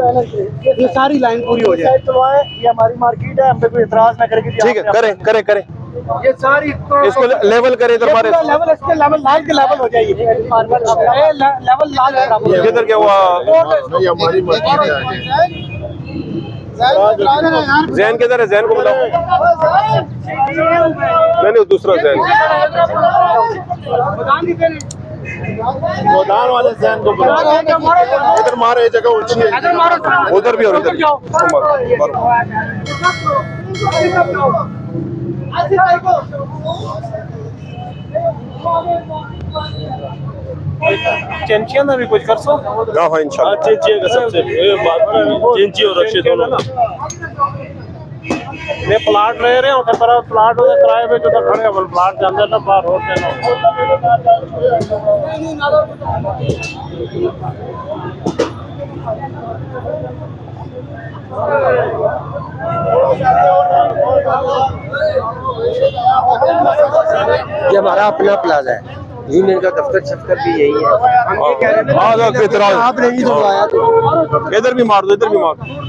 ये सारी लाइन पूरी हो जाए। ये हमारी मार्केट है, हम पे कोई एतराज ना करें। ठीक है, करें करें करें, ये सारी इसको लेवल करें इधर हमारे। लेवल, इसके लेवल लाल के लेवल हो जाएगी। लेवल लाल किधर क्या हुआ? हमारी मार्केट है। जैन किधर है? जैन को बुलाओ। नहीं, दूसरा जैन। गोदान वाले जैन को बुलाओ। इधर मारो, ये जगह ऊंची है। उधर भी और इधर भी। चेंचिया में भी कुछ कर सो। हाँ इंशाल्लाह। चेंची का सबसे चेंची और रशीद दोनों ये प्लाट ले रहे हो, पर प्लाट हो किराए पे जो खड़े हैं प्लाट के अंदर ना बाहर रोड देना। ये हमारा अपना प्लाजा है, यूनियन का दफ्तर शफ्तर भी यही है। हम ये कह रहे हैं इधर भी मार दो, इधर भी मार दो।